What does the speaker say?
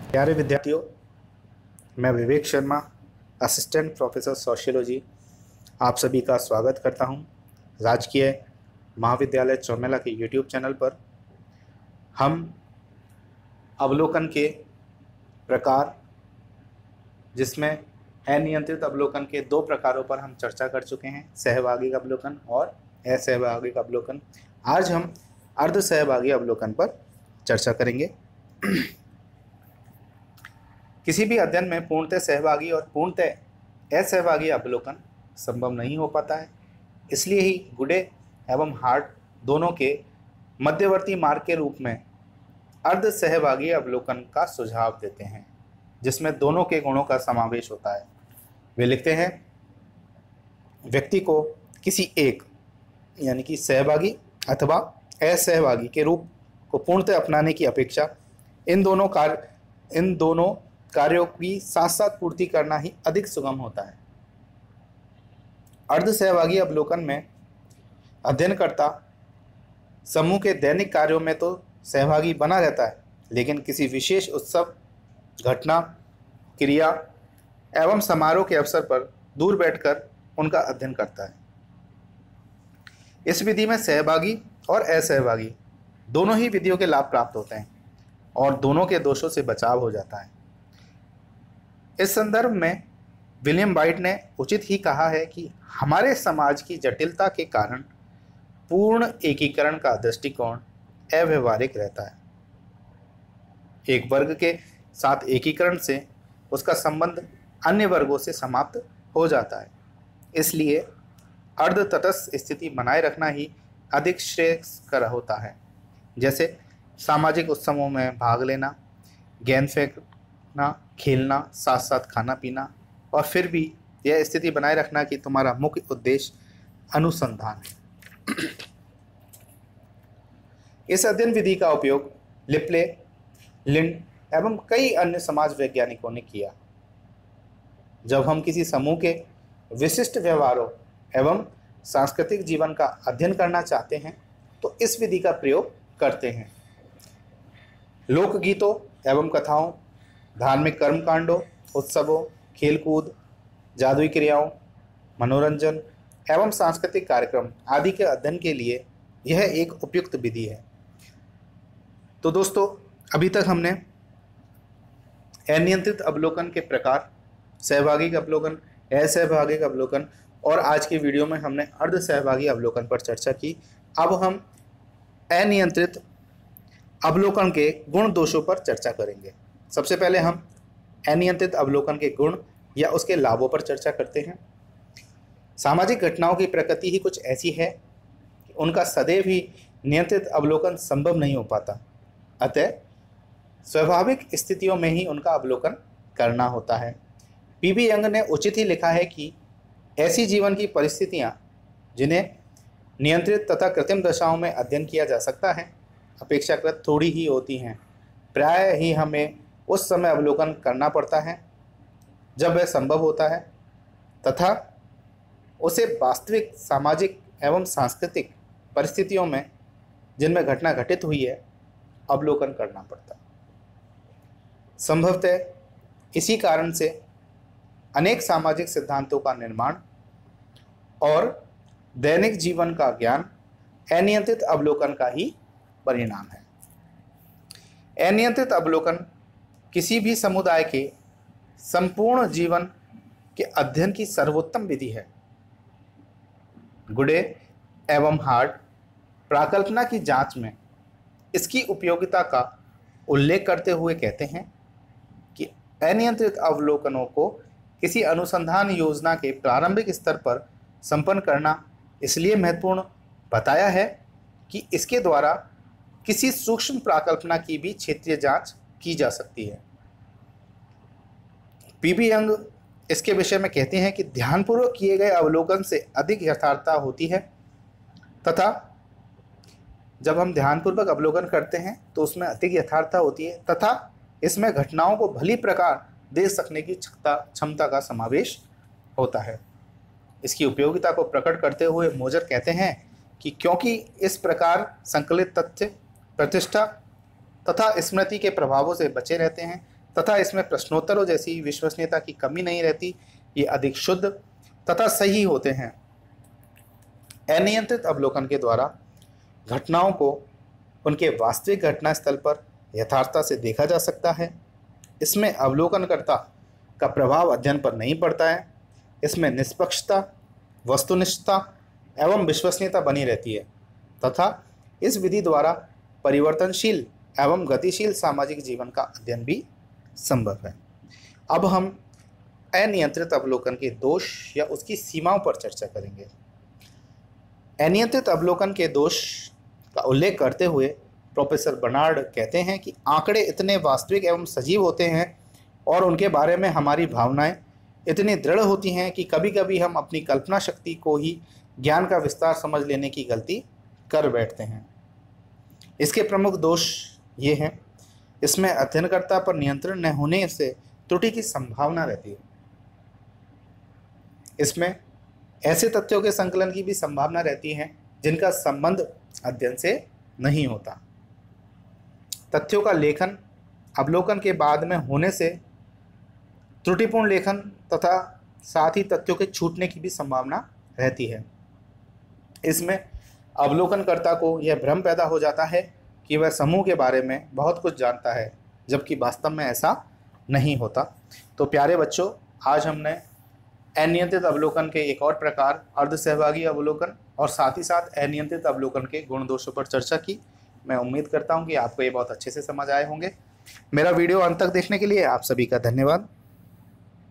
प्यारे विद्यार्थियों, मैं Vivek Sharma, assistant professor sociology, आप सभी का स्वागत करता हूं। राजकीय महाविद्यालय चौमेला के यूट्यूब चैनल पर हम अवलोकन के प्रकार, जिसमें अनियंत्रित अवलोकन के 2 प्रकारों पर हम चर्चा कर चुके हैं, सहभागी अवलोकन और असहभागी अवलोकन। आज हम अर्ध सहभागी अवलोकन पर चर्चा करेंगे। किसी भी अध्ययन में पूर्णतः सहभागी और पूर्णतः असहभागी अवलोकन संभव नहीं हो पाता है। इसलिए ही गुडे एवं हार्ट दोनों के मध्यवर्ती मार्ग के रूप में अर्ध सहभागी अवलोकन का सुझाव देते हैं, जिसमें दोनों के गुणों का समावेश होता है। वे लिखते हैं, व्यक्ति को किसी एक यानी कि सहभागी अथवा असहभागी के रूप को पूर्णतः अपनाने की अपेक्षा इन दोनों कार्यों की साथ साथ पूर्ति करना ही अधिक सुगम होता है। अर्ध सहभागी अवलोकन में अध्ययनकर्ता समूह के दैनिक कार्यों में तो सहभागी बना रहता है, लेकिन किसी विशेष उत्सव, घटना, क्रिया एवं समारोह के अवसर पर दूर बैठकर उनका अध्ययन करता है। इस विधि में सहभागी और असहभागी दोनों ही विधियों के लाभ प्राप्त होते हैं और दोनों के दोषों से बचाव हो जाता है। इस संदर्भ में विलियम वाइट ने उचित ही कहा है कि हमारे समाज की जटिलता के कारण पूर्ण एकीकरण का दृष्टिकोण अव्यवहारिक रहता है। एक वर्ग के साथ एकीकरण से उसका संबंध अन्य वर्गों से समाप्त हो जाता है। इसलिए अर्ध तटस्थ स्थिति बनाए रखना ही अधिक श्रेयस्कर होता है, जैसे सामाजिक उत्सवों में भाग लेना, गेंद फेंकना, खेलना, साथ साथ खाना पीना, और फिर भी यह स्थिति बनाए रखना कि तुम्हारा मुख्य उद्देश्य अनुसंधान है। इस अध्ययन विधि का उपयोग लिप्ले, लिंड एवं कई अन्य समाज वैज्ञानिकों ने किया। जब हम किसी समूह के विशिष्ट व्यवहारों एवं सांस्कृतिक जीवन का अध्ययन करना चाहते हैं तो इस विधि का प्रयोग करते हैं। लोकगीतों एवं कथाओं, धार्मिक कर्मकांडों, उत्सवों, खेलकूद, जादुई क्रियाओं, मनोरंजन एवं सांस्कृतिक कार्यक्रम आदि के अध्ययन के लिए यह एक उपयुक्त विधि है। तो दोस्तों, अभी तक हमने अनियंत्रित अवलोकन के प्रकार, सहभागी अवलोकन, असहभागी अवलोकन और आज की वीडियो में हमने अर्ध सहभागी अवलोकन पर चर्चा की। अब हम अनियंत्रित अवलोकन के गुण दोषों पर चर्चा करेंगे। सबसे पहले हम अनियंत्रित अवलोकन के गुण या उसके लाभों पर चर्चा करते हैं। सामाजिक घटनाओं की प्रकृति ही कुछ ऐसी है कि उनका सदैव ही नियंत्रित अवलोकन संभव नहीं हो पाता। अतः स्वाभाविक स्थितियों में ही उनका अवलोकन करना होता है। पीबी यंग ने उचित ही लिखा है कि ऐसी जीवन की परिस्थितियां जिन्हें नियंत्रित तथा कृत्रिम दशाओं में अध्ययन किया जा सकता है, अपेक्षाकृत थोड़ी ही होती हैं। प्राय ही हमें उस समय अवलोकन करना पड़ता है जब वह संभव होता है तथा उसे वास्तविक सामाजिक एवं सांस्कृतिक परिस्थितियों में जिनमें घटना घटित हुई है अवलोकन करना पड़ता है। संभवतः इसी कारण से अनेक सामाजिक सिद्धांतों का निर्माण और दैनिक जीवन का ज्ञान अनियंत्रित अवलोकन का ही परिणाम है। अनियंत्रित अवलोकन किसी भी समुदाय के संपूर्ण जीवन के अध्ययन की सर्वोत्तम विधि है। गुडे एवं हार्ट प्राकल्पना की जांच में इसकी उपयोगिता का उल्लेख करते हुए कहते हैं कि अनियंत्रित अवलोकनों को किसी अनुसंधान योजना के प्रारंभिक स्तर पर संपन्न करना इसलिए महत्वपूर्ण बताया है कि इसके द्वारा किसी सूक्ष्म प्राकल्पना की भी क्षेत्रीय जांच की जा सकती है। पीबी यंग इसके विषय में कहते हैं कि ध्यानपूर्वक किए गए अवलोकन से अधिक यथार्थता होती है तथा जब हम ध्यानपूर्वक अवलोकन करते हैं तो उसमें अधिक यथार्थता होती है तथा इसमें घटनाओं को भली प्रकार देख सकने की क्षमता का समावेश होता है। इसकी उपयोगिता को प्रकट करते हुए मोजर कहते हैं कि क्योंकि इस प्रकार संकलित तथ्य, प्रतिष्ठा तथा स्मृति के प्रभावों से बचे रहते हैं, तथा इसमें प्रश्नोत्तरों जैसी विश्वसनीयता की कमी नहीं रहती। ये अधिक शुद्ध तथा सही होते हैं। अनियंत्रित अवलोकन के द्वारा घटनाओं को उनके वास्तविक घटना स्थल पर यथार्थता से देखा जा सकता है। इसमें अवलोकनकर्ता का प्रभाव अध्ययन पर नहीं पड़ता है। इसमें निष्पक्षता, वस्तुनिष्ठता एवं विश्वसनीयता बनी रहती है तथा इस विधि द्वारा परिवर्तनशील एवं गतिशील सामाजिक जीवन का अध्ययन भी संभव है। अब हम अनियंत्रित अवलोकन के दोष या उसकी सीमाओं पर चर्चा करेंगे। अनियंत्रित अवलोकन के दोष का उल्लेख करते हुए प्रोफेसर बर्नार्ड कहते हैं कि आंकड़े इतने वास्तविक एवं सजीव होते हैं और उनके बारे में हमारी भावनाएं इतनी दृढ़ होती हैं कि कभी कभी हम अपनी कल्पना शक्ति को ही ज्ञान का विस्तार समझ लेने की गलती कर बैठते हैं। इसके प्रमुख दोष ये हैं, इसमें अध्ययनकर्ता पर नियंत्रण न होने से त्रुटि की संभावना रहती है। इसमें ऐसे तथ्यों के संकलन की भी संभावना रहती है जिनका संबंध अध्ययन से नहीं होता। तथ्यों का लेखन अवलोकन के बाद में होने से त्रुटिपूर्ण लेखन तथा साथ ही तथ्यों के छूटने की भी संभावना रहती है। इसमें अवलोकनकर्ता को यह भ्रम पैदा हो जाता है कि वह समूह के बारे में बहुत कुछ जानता है, जबकि वास्तव में ऐसा नहीं होता। तो प्यारे बच्चों, आज हमने अनियंत्रित अवलोकन के एक और प्रकार अर्धसहभागी अवलोकन और साथ ही साथ अनियंत्रित अवलोकन के गुण दोषों पर चर्चा की। मैं उम्मीद करता हूं कि आपको ये बहुत अच्छे से समझ आए होंगे। मेरा वीडियो अंत तक देखने के लिए आप सभी का धन्यवाद।